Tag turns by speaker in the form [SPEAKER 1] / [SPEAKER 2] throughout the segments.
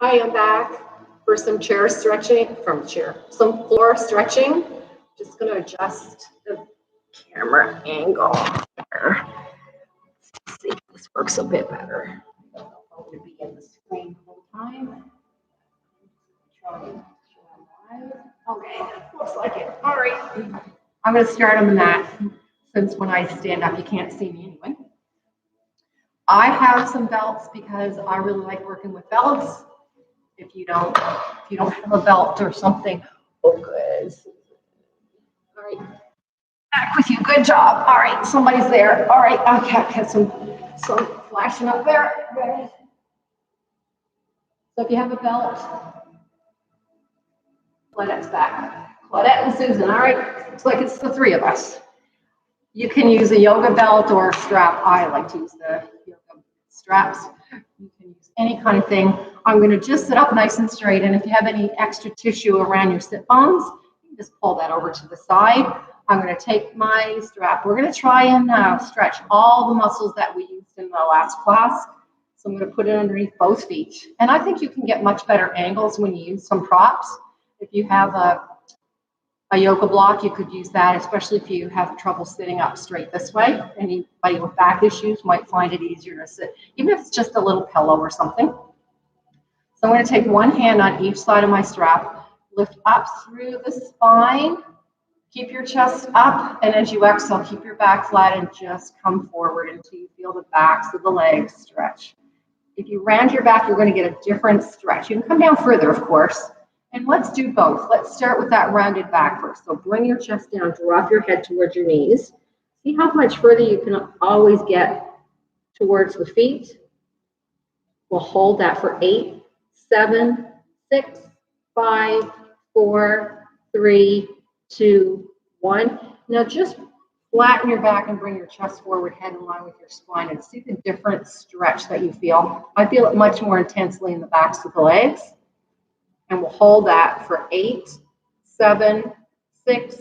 [SPEAKER 1] I am back for some chair stretching, some floor stretching. Just going to adjust the camera angle there. Let's see if this works a bit better. I don't know to be in the screen the whole time. Okay, looks like it. All right. I'm going to start on the mat since when I stand up, you can't see me anyway. I have some belts because I really like working with belts. If you don't have a belt or something, oh good. All right, back with you. Good job. All right, somebody's there. All right, okay, got some flashing up there. Okay. So if you have a belt, Claudette's back. Claudette and Susan. All right, looks like it's the three of us. You can use a yoga belt or a strap. I like to use the yoga straps. You can use any kind of thing. I'm going to just sit up nice and straight, and if you have any extra tissue around your sit bones, you can just pull that over to the side. I'm going to take my strap. We're going to try and stretch all the muscles that we used in the last class. So I'm going to put it underneath both feet. And I think you can get much better angles when you use some props. If you have a yoga block, you could use that, especially if you have trouble sitting up straight this way. Anybody with back issues might find it easier to sit, even if it's just a little pillow or something. So I'm going to take one hand on each side of my strap, lift up through the spine, keep your chest up, and as you exhale, keep your back flat and just come forward until you feel the backs of the legs stretch. If you round your back, you're going to get a different stretch. You can come down further, of course. And let's do both. Let's start with that rounded back first. So bring your chest down, drop your head towards your knees. See how much further you can always get towards the feet. We'll hold that for 8, 7, 6, 5, 4, 3, 2, 1. Now just flatten your back and bring your chest forward, head in line with your spine, and see the different stretch that you feel. I feel it much more intensely in the backs of the legs. And we'll hold that for 8, 7, 6,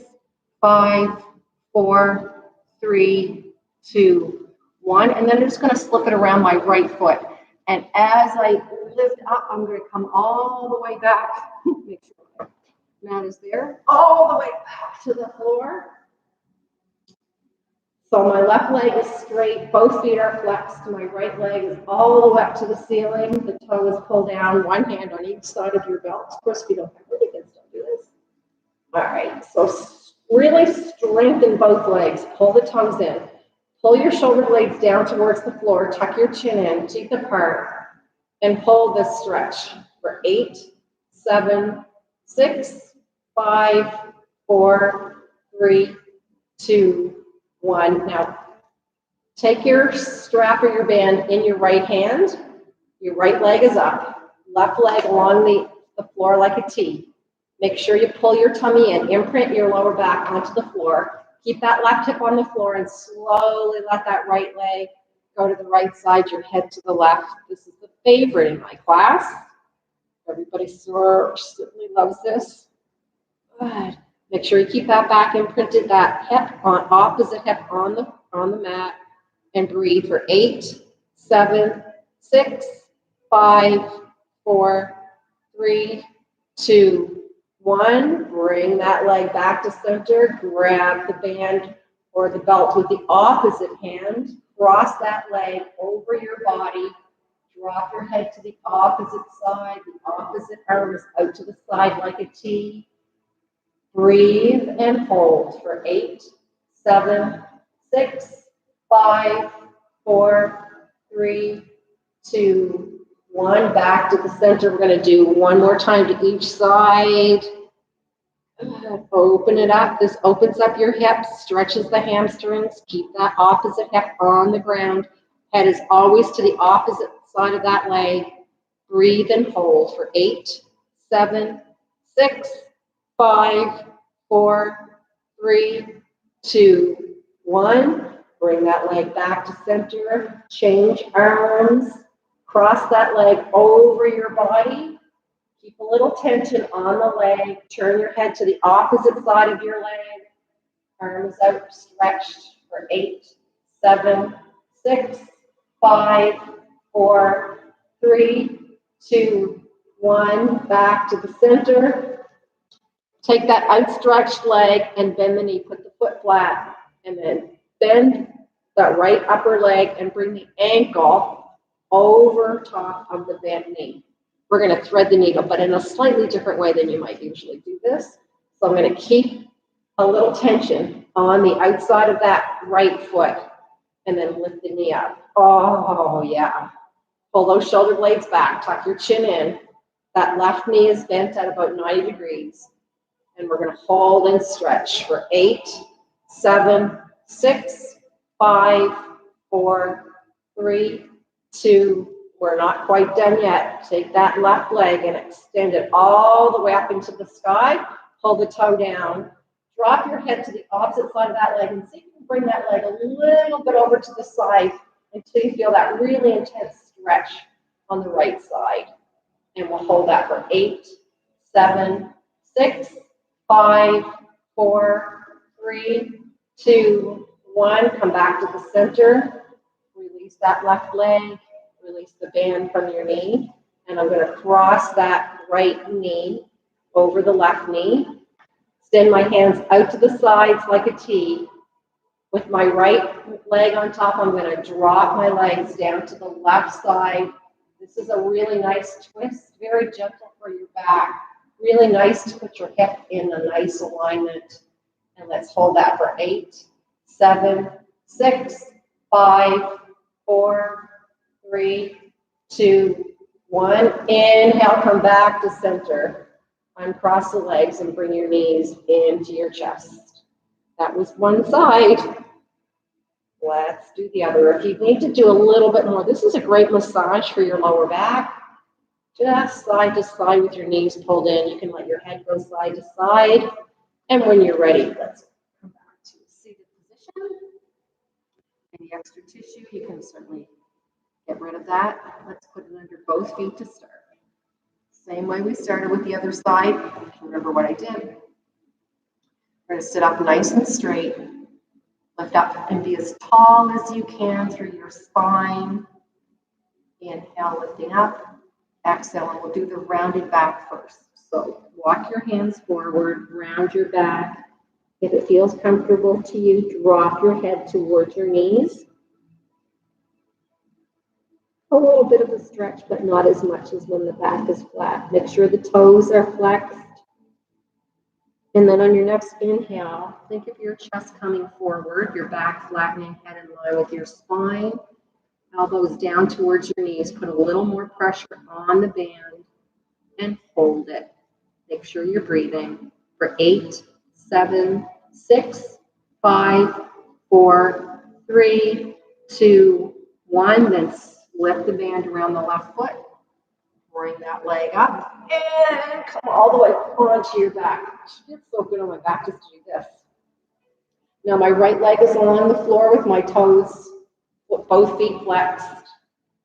[SPEAKER 1] 5, 4, 3, 2, 1. And then I'm just going to slip it around my right foot. And as I lift up, I'm going to come all the way back. Make sure my mat is there. All the way back to the floor. So my left leg is straight, both feet are flexed, my right leg is all the way up to the ceiling, the toe is pulled down, one hand on each side of your belt. Of course, if you don't have any, you can still do this. All right, so really strengthen both legs, pull the toes in, pull your shoulder blades down towards the floor, tuck your chin in, teeth apart, and pull this stretch for 8, 7, 6, 5, 4, 3, 2, 1. Now, take your strap or your band in your right hand. Your right leg is up. Left leg along the floor like a T. Make sure you pull your tummy in. Imprint your lower back onto the floor. Keep that left hip on the floor and slowly let that right leg go to the right side, your head to the left. This is the favorite in my class. Everybody certainly loves this. Good. Make sure you keep that back imprinted, that hip on opposite hip on the mat, and breathe for 8, 7, 6, 5, 4, 3, 2, 1. Bring that leg back to center. Grab the band or the belt with the opposite hand. Cross that leg over your body. Drop your head to the opposite side. The opposite arm is out to the side like a T. Breathe and hold for 8, 7, 6, 5, 4, 3, 2, 1. Back to the center. We're going to do one more time to each side. Open it up. This opens up your hips, stretches the hamstrings. Keep that opposite hip on the ground. Head is always to the opposite side of that leg. Breathe and hold for 8, 7, 6, 5, 4, 3, 2, 1. Bring that leg back to center. Change arms. Cross that leg over your body. Keep a little tension on the leg. Turn your head to the opposite side of your leg. Arms out, stretched for 8, 7, 6, 5, 4, 3, 2, 1, back to the center. Take that outstretched leg and bend the knee, put the foot flat, and then bend that right upper leg and bring the ankle over top of the bent knee. We're going to thread the needle, but in a slightly different way than you might usually do this. So I'm going to keep a little tension on the outside of that right foot and then lift the knee up. Oh, yeah. Pull those shoulder blades back, tuck your chin in. That left knee is bent at about 90 degrees. And we're going to hold and stretch for 8, 7, 6, 5, 4, 3, 2. We're not quite done yet. Take that left leg and extend it all the way up into the sky. Pull the toe down. Drop your head to the opposite side of that leg and see if you can bring that leg a little bit over to the side until you feel that really intense stretch on the right side. And we'll hold that for 8, 7, 6, 5, 4, 3, 2, 1. Come back to the center. Release that left leg. Release the band from your knee. And I'm going to cross that right knee over the left knee. Extend my hands out to the sides like a T. With my right leg on top, I'm going to drop my legs down to the left side. This is a really nice twist, very gentle for your back. Really nice to put your hip in a nice alignment. And let's hold that for 8, 7, 6, 5, 4, 3, 2, 1. Inhale, come back to center. Uncross the legs and bring your knees into your chest. That was one side. Let's do the other. If you need to do a little bit more, this is a great massage for your lower back. Just side to side with your knees pulled in. You can let your head go side to side. And when you're ready, let's come back to a seated position. Any extra tissue, you can certainly get rid of that. Let's put it under both feet to start. Same way we started with the other side. Remember what I did. We're going to sit up nice and straight. Lift up and be as tall as you can through your spine. Inhale, lifting up. Exhale, and we'll do the rounded back first. So walk your hands forward, round your back. If it feels comfortable to you, drop your head towards your knees. A little bit of a stretch, but not as much as when the back is flat. Make sure the toes are flexed. And then on your next inhale, think of your chest coming forward, your back flattening, head in line with your spine. Elbows down towards your knees. Put a little more pressure on the band and hold it. Make sure you're breathing for 8, 7, 6, 5, 4, 3, 2, 1. Then lift the band around the left foot. Bring that leg up and come all the way onto your back. It's so good on my back just to do this. Now my right leg is on the floor with my toes, with both feet flexed.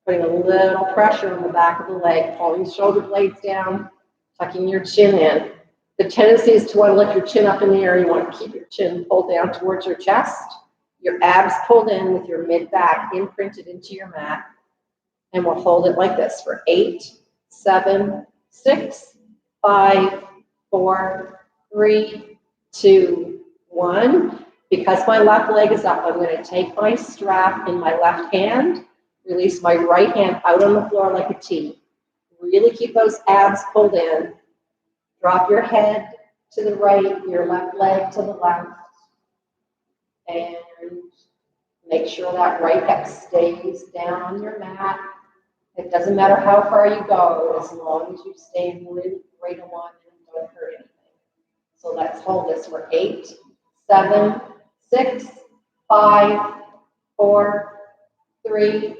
[SPEAKER 1] Putting a little pressure on the back of the leg, pulling the shoulder blades down, tucking your chin in. The tendency is to want to lift your chin up in the air. You want to keep your chin pulled down towards your chest. Your abs pulled in with your mid-back imprinted into your mat. And we'll hold it like this for 8, 7, 6, 5, 4, 3, 2, 1. Because my left leg is up, I'm going to take my strap in my left hand, release my right hand out on the floor like a T. Really keep those abs pulled in. Drop your head to the right, your left leg to the left. And make sure that right hip stays down on your mat. It doesn't matter how far you go, as long as you stay really right along and don't hurt anything. So let's hold this for 8, 7, 6, 5, 4, 3,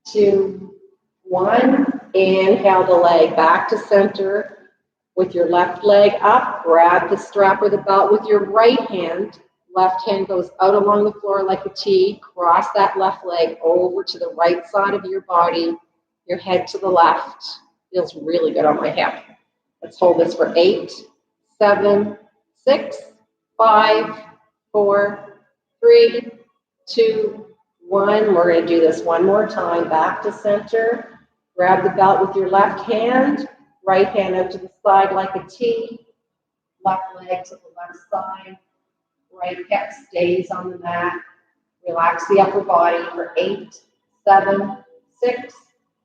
[SPEAKER 1] 2, 1. Inhale the leg back to center with your left leg up. Grab the strap or the belt with your right hand. Left hand goes out along the floor like a T. Cross that left leg over to the right side of your body. Your head to the left. Feels really good on my hip. Let's hold this for 8, 7, 6, 5, 4, 3, 2, 1. We're going to do this one more time. Back to center. Grab the belt with your left hand. Right hand out to the side like a T. Left leg to the left side. Right hip stays on the mat. Relax the upper body for 8, 7, 6,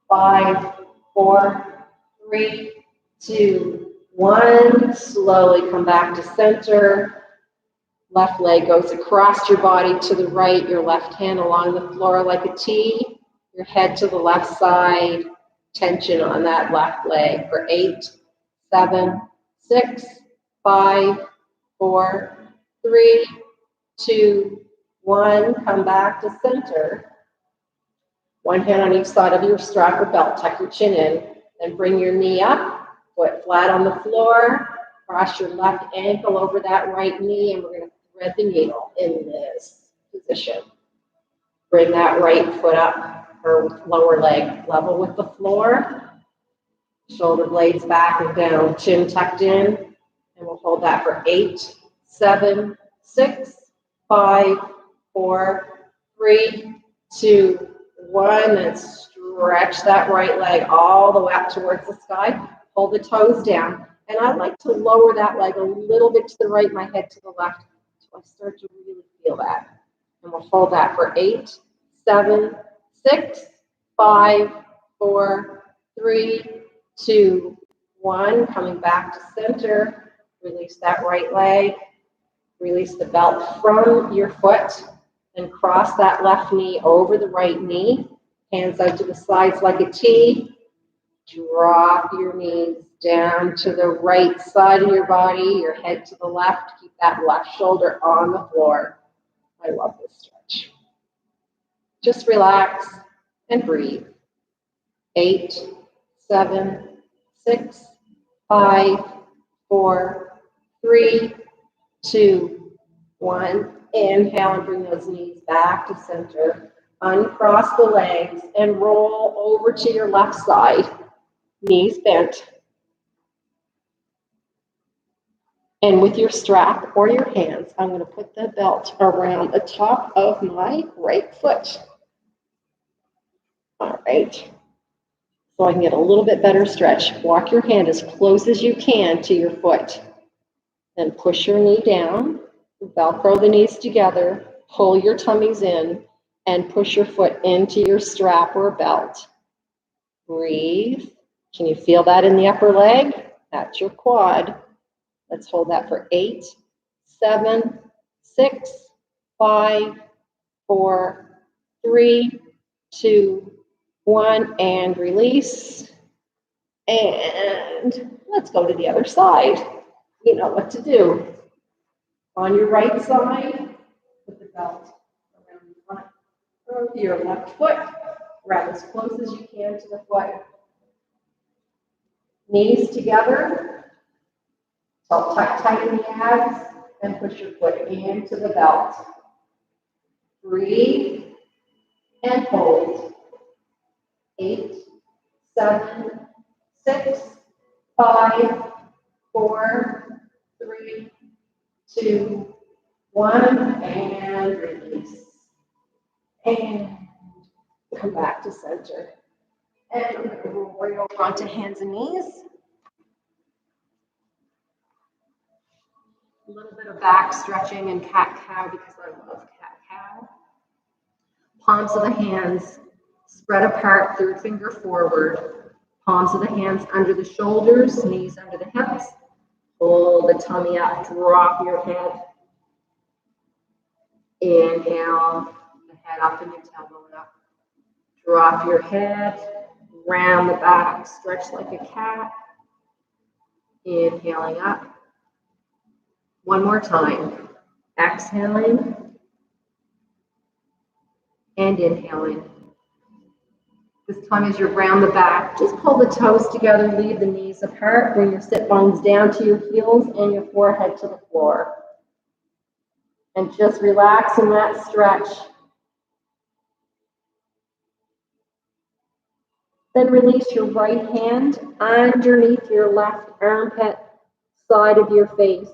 [SPEAKER 1] 5, 4, 3, 2, 1. Slowly come back to center. Left leg goes across your body to the right, your left hand along the floor like a T, your head to the left side, tension on that left leg for 8, 7, 6, 5, 4, 3, 2, 1. Come back to center. One hand on each side of your strap or belt, tuck your chin in, then bring your knee up, foot flat on the floor, cross your left ankle over that right knee, and we're going to thread the needle in this position. Bring that right foot up, or lower leg level with the floor. Shoulder blades back and down, chin tucked in, and we'll hold that for 8, 7, 6, 5, 4, 3, 2, 1. Then stretch that right leg all the way up towards the sky. Pull the toes down. And I like to lower that leg a little bit to the right, my head to the left, until I start to really feel that. And we'll hold that for 8, 7, 6, 5, 4, 3, 2, 1. Coming back to center. Release that right leg. Release the belt from your foot. And cross that left knee over the right knee. Hands out to the sides like a T. Drop your knees down to the right side of your body, your head to the left. Keep that left shoulder on the floor. I love this stretch. Just relax and breathe. 8, 7, 6, 5, 4, 3, 2, 1. Inhale and bring those knees back to center. Uncross the legs and roll over to your left side. Knees bent. And with your strap or your hands, I'm going to put the belt around the top of my right foot. All right. So I can get a little bit better stretch. Walk your hand as close as you can to your foot. Then push your knee down. Velcro the knees together. Pull your tummies in and push your foot into your strap or belt. Breathe. Can you feel that in the upper leg? That's your quad. Let's hold that for 8, 7, 6, 5, 4, 3, 2, 1, and release. And let's go to the other side. You know what to do. On your right side, put the belt around the front of your left foot. Grab as close as you can to the foot. Knees together. So tuck tight in the abs and push your foot into the belt. Breathe and hold. 8, 7, 6, 5, 4, 3, 2, 1, and release. And come back to center. And I'm going to roll right over onto hands and knees. A little bit of back stretching and cat-cow because I love cat-cow. Palms of the hands spread apart, third finger forward. Palms of the hands under the shoulders, knees under the hips. Pull the tummy up, drop your head. Inhale, the head up and your tailbone up. Drop your head, round the back, stretch like a cat. Inhaling up. One more time. Exhaling and inhaling. This time as you round the back, just pull the toes together, leave the knees apart, bring your sit bones down to your heels and your forehead to the floor. And just relax in that stretch. Then release your right hand underneath your left armpit, side of your face,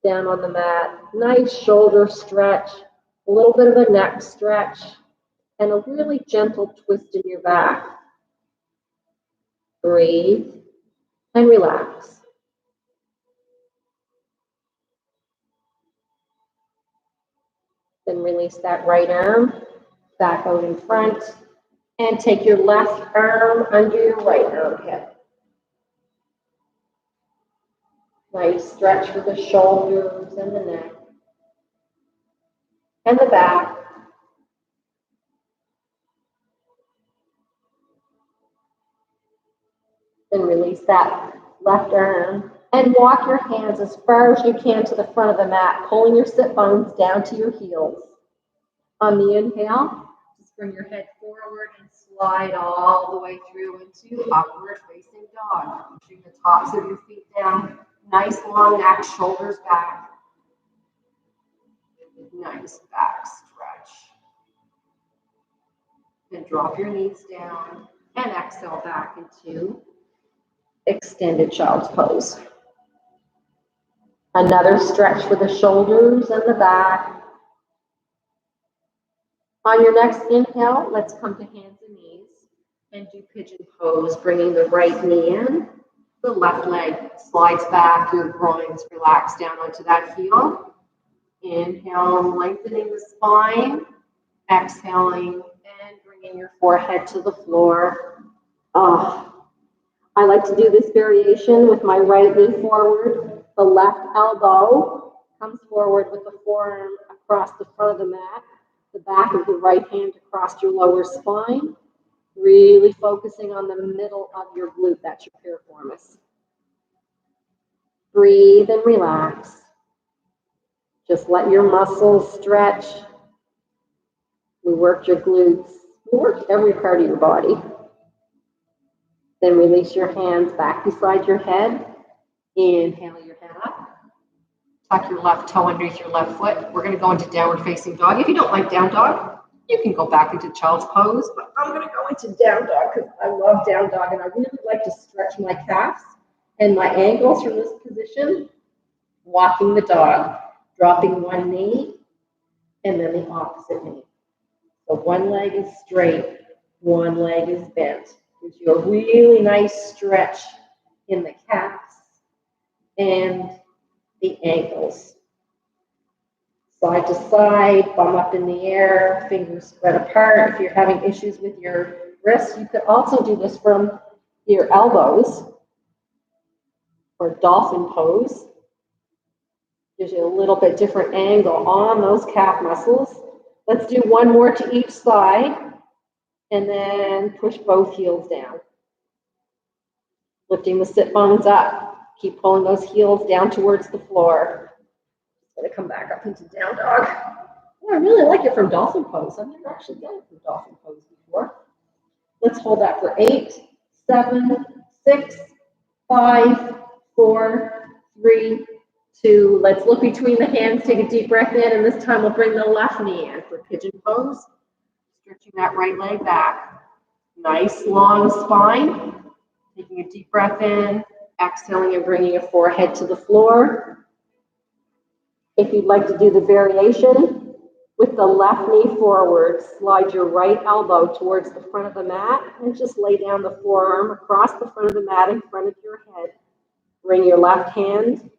[SPEAKER 1] down on the mat. Nice shoulder stretch, a little bit of a neck stretch, and a really gentle twist in your back. Breathe and relax. Then release that right arm back out in front and take your left arm under your right armpit. Nice stretch for the shoulders and the neck and the back. Then release that left arm and walk your hands as far as you can to the front of the mat, pulling your sit bones down to your heels. On the inhale, just bring your head forward and slide all the way through into upward facing dog. Pushing the tops of your feet down. Nice long neck, shoulders back. Nice back stretch. Then drop your knees down and exhale back into extended child's pose. Another stretch for the shoulders and the back. On your next inhale, let's come to hands and knees and do pigeon pose, bringing the right knee in. The left leg slides back, your groins relax down onto that heel. Inhale, lengthening the spine. Exhaling and bringing your forehead to the floor. I like to do this variation with my right knee forward. The left elbow comes forward with the forearm across the front of the mat. The back of the right hand across your lower spine. Really focusing on the middle of your glute. That's your piriformis. Breathe and relax. Just let your muscles stretch. We worked your glutes. We worked every part of your body. Then release your hands back beside your head. Inhale your head up. Tuck your left toe underneath your left foot. We're going to go into downward facing dog. If you don't like down dog, you can go back into child's pose. But I'm going to go into down dog because I love down dog. And I really like to stretch my calves and my ankles from this position. Walking the dog. Dropping one knee and then the opposite knee. So one leg is straight, one leg is bent. Gives you a really nice stretch in the calves and the ankles. Side to side, bum up in the air, fingers spread apart. If you're having issues with your wrists, you could also do this from your elbows or dolphin pose. Gives you a little bit different angle on those calf muscles. Let's do one more to each side and then push both heels down. Lifting the sit bones up. Keep pulling those heels down towards the floor. Just going to come back up into down dog. Oh, I really like it from dolphin pose. I've never actually done it from dolphin pose before. Let's hold that for 8, 7, 6, 5, 4, 3, 2. Let's look between the hands, take a deep breath in, and this time we'll bring the left knee in for pigeon pose. Stretching that right leg back. Nice long spine. Taking a deep breath in, exhaling and bringing your forehead to the floor. If you'd like to do the variation, with the left knee forward, slide your right elbow towards the front of the mat and just lay down the forearm across the front of the mat in front of your head. Bring your left hand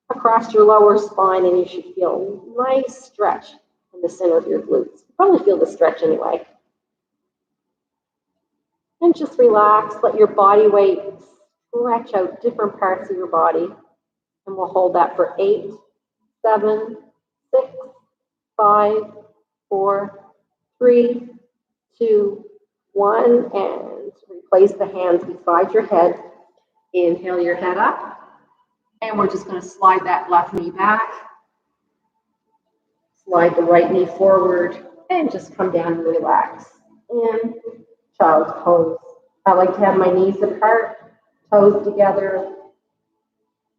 [SPEAKER 1] across your lower spine and you should feel a nice stretch in the center of your glutes. You probably feel the stretch anyway. And just relax, let your body weight stretch out different parts of your body. And we'll hold that for 8, 7, 6, 5, 4, 3, 2, 1. And replace the hands beside your head. Inhale your head up. And we're just going to slide that left knee back. Slide the right knee forward and just come down and relax. And child's pose. I like to have my knees apart, toes together.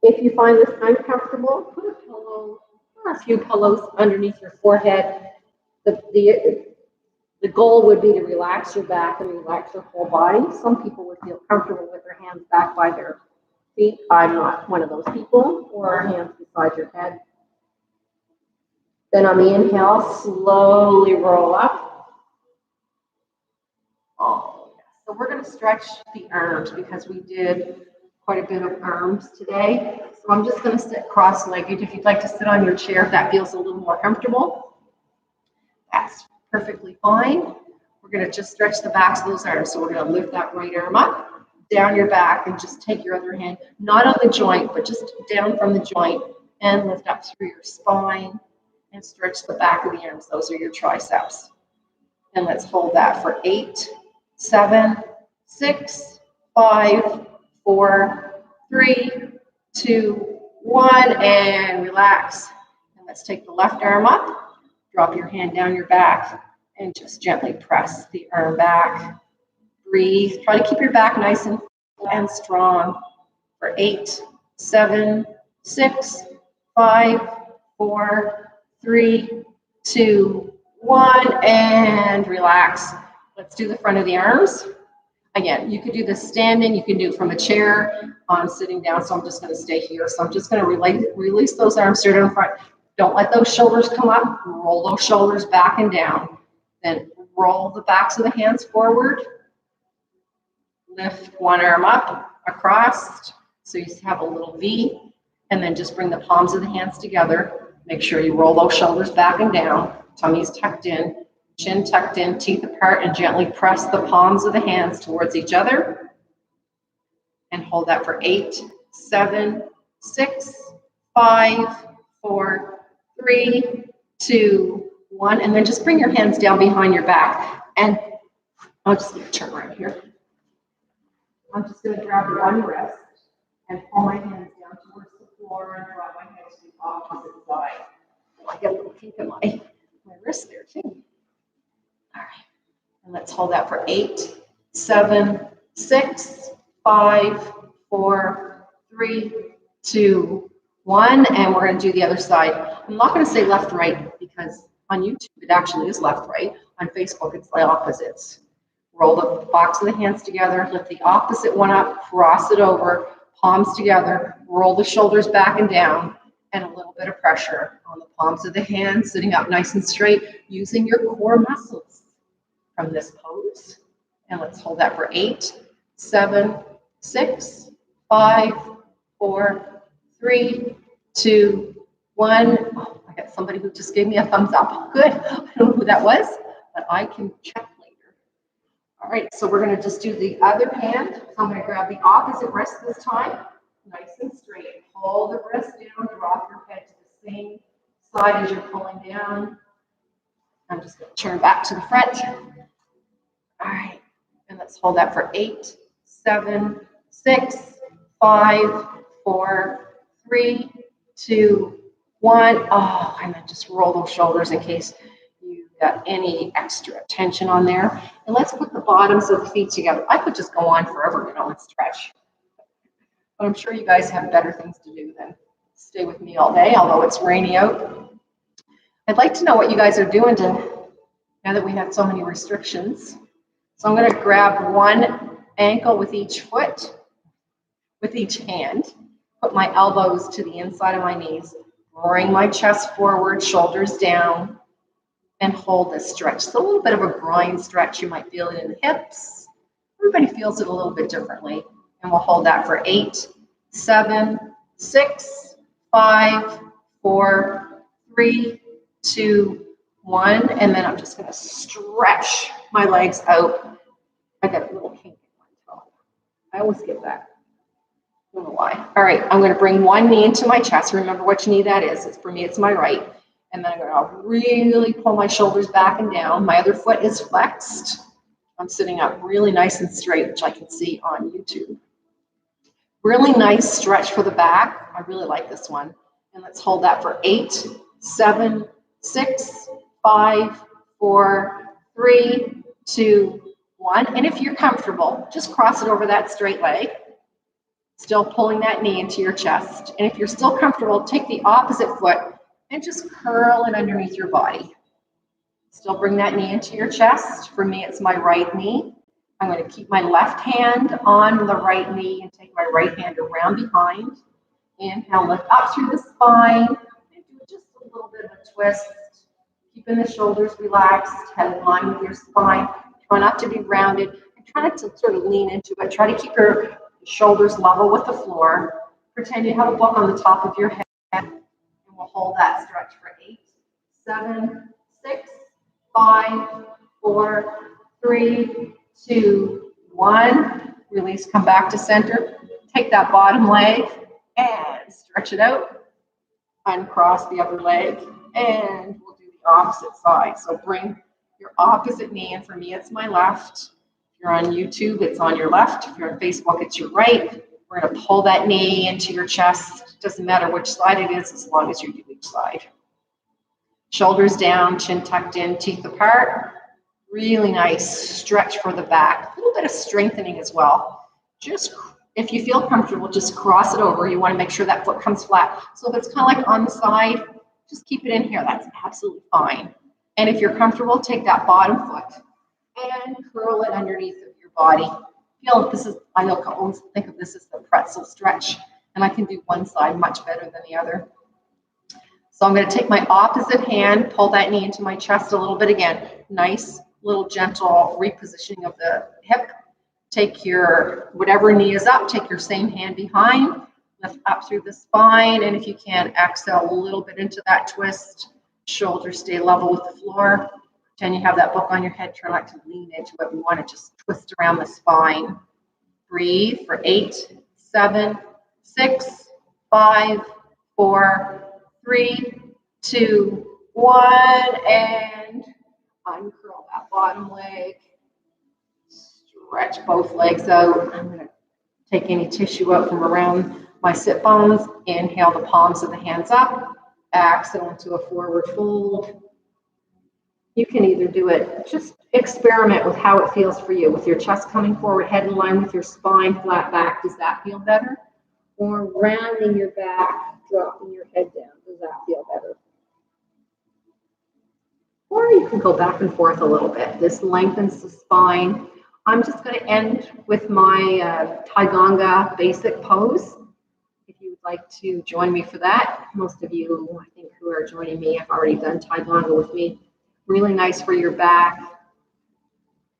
[SPEAKER 1] If you find this uncomfortable, put a pillow or a few pillows underneath your forehead. The goal would be to relax your back and relax your whole body. Some people would feel comfortable with their hands back by their feet. I'm not one of those people. Or hands beside your head. Then on the inhale, slowly roll up. Oh, yeah. So we're going to stretch the arms because we did quite a bit of arms today. So I'm just going to sit cross-legged. If you'd like to sit on your chair, if that feels a little more comfortable, that's perfectly fine. We're going to just stretch the backs of those arms. So we're going to lift that right arm up, down your back, and just take your other hand, not on the joint, but just down from the joint, and lift up through your spine and stretch the back of the arms. Those are your triceps. And let's hold that for 8, 7, 6, 5, 4, 3, 2, 1, and relax. And let's take the left arm up, drop your hand down your back, and just gently press the arm back. Breathe. Try to keep your back nice and strong for 8, 7, 6, 5, 4, 3, 2, 1, and relax. Let's do the front of the arms. Again, you could do this standing, you can do it from a chair. I'm sitting down, so I'm just going to stay here. So I'm just going to release those arms straight in front. Don't let those shoulders come up. Roll those shoulders back and down. Then roll the backs of the hands forward. Lift one arm up, across, so you have a little V. And then just bring the palms of the hands together. Make sure you roll those shoulders back and down. Tummy's tucked in. Chin tucked in, teeth apart, and gently press the palms of the hands towards each other. And hold that for 8, 7, 6, 5, 4, 3, 2, 1. And then just bring your hands down behind your back. And I'll just turn around here. I'm just going to grab one wrist and pull my hands down towards the floor and drop my head to the opposite side. I get a little kink in my wrist there too. All right, and let's hold that for 8, 7, 6, 5, 4, 3, 2, 1, and we're going to do the other side. I'm not going to say left, right, because on YouTube it actually is left, right. On Facebook it's the opposites. Roll the backs of the hands together, lift the opposite one up, cross it over, palms together, roll the shoulders back and down, and a little bit of pressure on the palms of the hands, sitting up nice and straight, using your core muscles from this pose. And let's hold that for 8, 7, 6, 5, 4, 3, 2, 1. Oh, I got somebody who just gave me a thumbs up. Good. I don't know who that was, but I can check later. All right, so we're going to just do the other hand. So I'm going to grab the opposite wrist this time, nice and straight. Pull the wrist down, drop your head to the same side as you're pulling down. I'm just going to turn back to the front. All right, and let's hold that for 8, 7, 6, 5, 4, 3, 2, 1. Oh, and then just roll those shoulders in case you got any extra tension on there. And let's put the bottoms of the feet together. I could just go on forever, and stretch. But I'm sure you guys have better things to do than stay with me all day, although it's rainy out. I'd like to know what you guys are doing now that we have so many restrictions. So I'm going to grab one ankle with each foot, with each hand, put my elbows to the inside of my knees, bring my chest forward, shoulders down, and hold this stretch. It's a little bit of a groin stretch. You might feel it in the hips. Everybody feels it a little bit differently. And we'll hold that for 8, 7, 6, 5, 4, 3, 2, 1. And then I'm just going to stretch my legs out. I got a little kink in my toe. I always get that. I don't know why. All right, I'm going to bring one knee into my chest. Remember which knee that is. For me, it's my right. And then I'm going to really pull my shoulders back and down. My other foot is flexed. I'm sitting up really nice and straight, which I can see on YouTube. Really nice stretch for the back. I really like this one. And let's hold that for 8, 7, 6, 5, 4, 3, 2, 1. And if you're comfortable, just cross it over that straight leg. Still pulling that knee into your chest. And if you're still comfortable, take the opposite foot and just curl it underneath your body. Still bring that knee into your chest. For me, it's my right knee. I'm going to keep my left hand on the right knee and take my right hand around behind. Inhale, lift up through the spine. And do just a little bit of a twist. Keeping the shoulders relaxed, head in line with your spine. Try not to be rounded. And try not to sort of lean into it. Try to keep your Shoulders level with the floor. Pretend you have a book on the top of your head, and we'll hold that stretch for 8, 7, 6, 5, 4, 3, 2, 1. Release, come back to center. Take that bottom leg and stretch it out. Uncross the other leg, and we'll do the opposite side. So bring your opposite knee in. For me, it's my left. If you're on YouTube, it's on your left. If you're on Facebook, it's your right. We're going to pull that knee into your chest. Doesn't matter which side it is, as long as you do each side. Shoulders down, chin tucked in, teeth apart. Really nice stretch for the back. A little bit of strengthening as well. Just, if you feel comfortable, just cross it over. You want to make sure that foot comes flat. So if it's kind of like on the side, just keep it in here. That's absolutely fine. And if you're comfortable, take that bottom foot and curl it underneath of your body. Feel this is, I almost think of this as the pretzel stretch, and I can do one side much better than the other. So I'm going to take my opposite hand, pull that knee into my chest a little bit again. Nice little gentle repositioning of the hip. Take your, whatever knee is up, take your same hand behind, lift up through the spine, and if you can, exhale a little bit into that twist. Shoulders stay level with the floor. Pretend you have that book on your head, try not to lean into it. We want to just twist around the spine. Breathe for 8, 7, 6, 5, 4, 3, 2, 1, and uncurl that bottom leg. Stretch both legs out. I'm going to take any tissue out from around my sit bones. Inhale the palms of the hands up. Exhale into a forward fold. You can either do it, just experiment with how it feels for you. With your chest coming forward, head in line with your spine, flat back. Does that feel better? Or rounding your back, dropping your head down. Does that feel better? Or you can go back and forth a little bit. This lengthens the spine. I'm just going to end with my Taiganga basic pose. If you would like to join me for that, most of you, I think, who are joining me have already done Taiganga with me. Really nice for your back,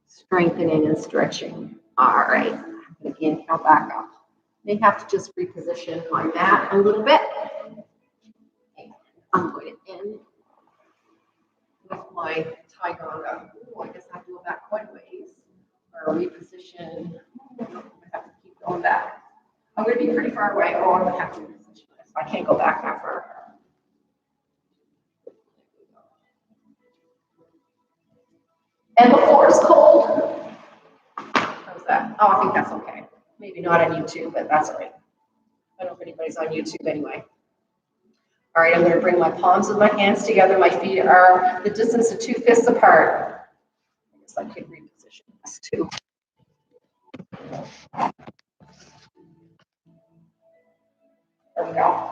[SPEAKER 1] strengthening and stretching. All right, I'm going to inhale back up. May have to just reposition my mat a little bit. I'm going to end with my Taiganga. I guess I have to go back quite a ways. Or reposition. I have to keep going back. I'm going to be pretty far away. Oh, I'm going to have to reposition this. I can't go back that far. And the floor is cold. How's that? Oh, I think that's okay. Maybe not on YouTube, but that's all right. I don't know if anybody's on YouTube anyway. All right, I'm going to bring my palms of my hands together. My feet are the distance of 2 fists apart. I guess I could reposition this too. There we go.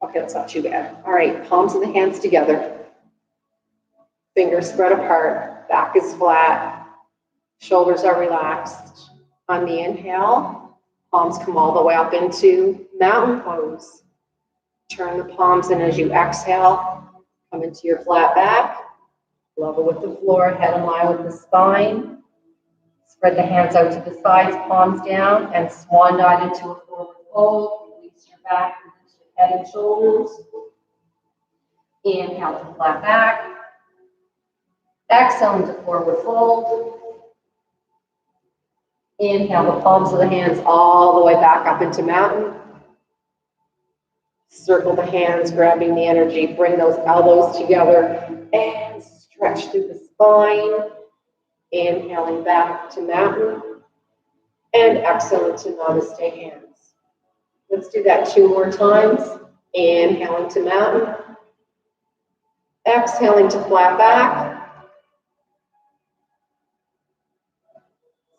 [SPEAKER 1] Okay, that's not too bad. All right, palms of the hands together. Fingers spread apart. Back is flat. Shoulders are relaxed. On the inhale, palms come all the way up into mountain pose. Turn the palms in as you exhale. Come into your flat back. Level with the floor, head in line with the spine. Spread the hands out to the sides, palms down, and swan dive into a forward fold. Release your back, release your head and shoulders. Inhale to flat back. Exhale into forward fold. Inhale the palms of the hands all the way back up into mountain. Circle the hands, grabbing the energy. Bring those elbows together and stretch through the spine. Inhaling back to mountain. And exhale into namaste hands. Let's do that 2 more times. Inhaling to mountain. Exhaling to flat back.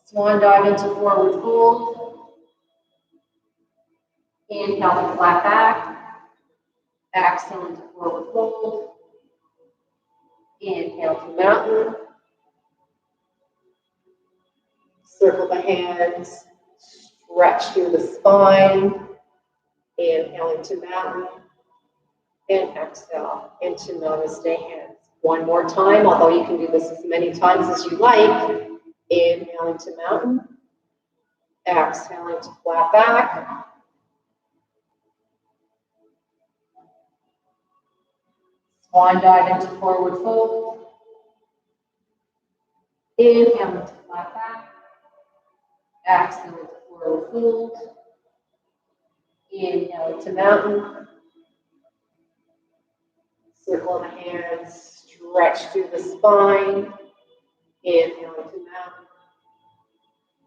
[SPEAKER 1] Swan dive into forward fold. Inhale to flat back. Exhale into forward fold. Inhale to mountain. Circle the hands. Stretch through the spine. Inhaling to mountain. And exhale into namaste hands. 1 more time, although you can do this as many times as you like. Inhaling to mountain. Exhaling to flat back. Swan dive into forward fold. Inhale into flat back. Exhale into forward fold. Inhale into mountain. Circle the hands, stretch through the spine. Inhale into mountain.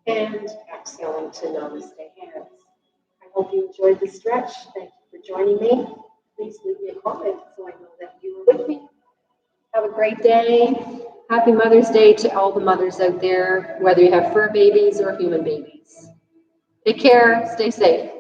[SPEAKER 1] And exhale into namaste hands. I hope you enjoyed the stretch. Thank you for joining me. Please leave me a comment so I know that you were with me. Have a great day. Happy Mother's Day to all the mothers out there, whether you have fur babies or human babies. Take care. Stay safe.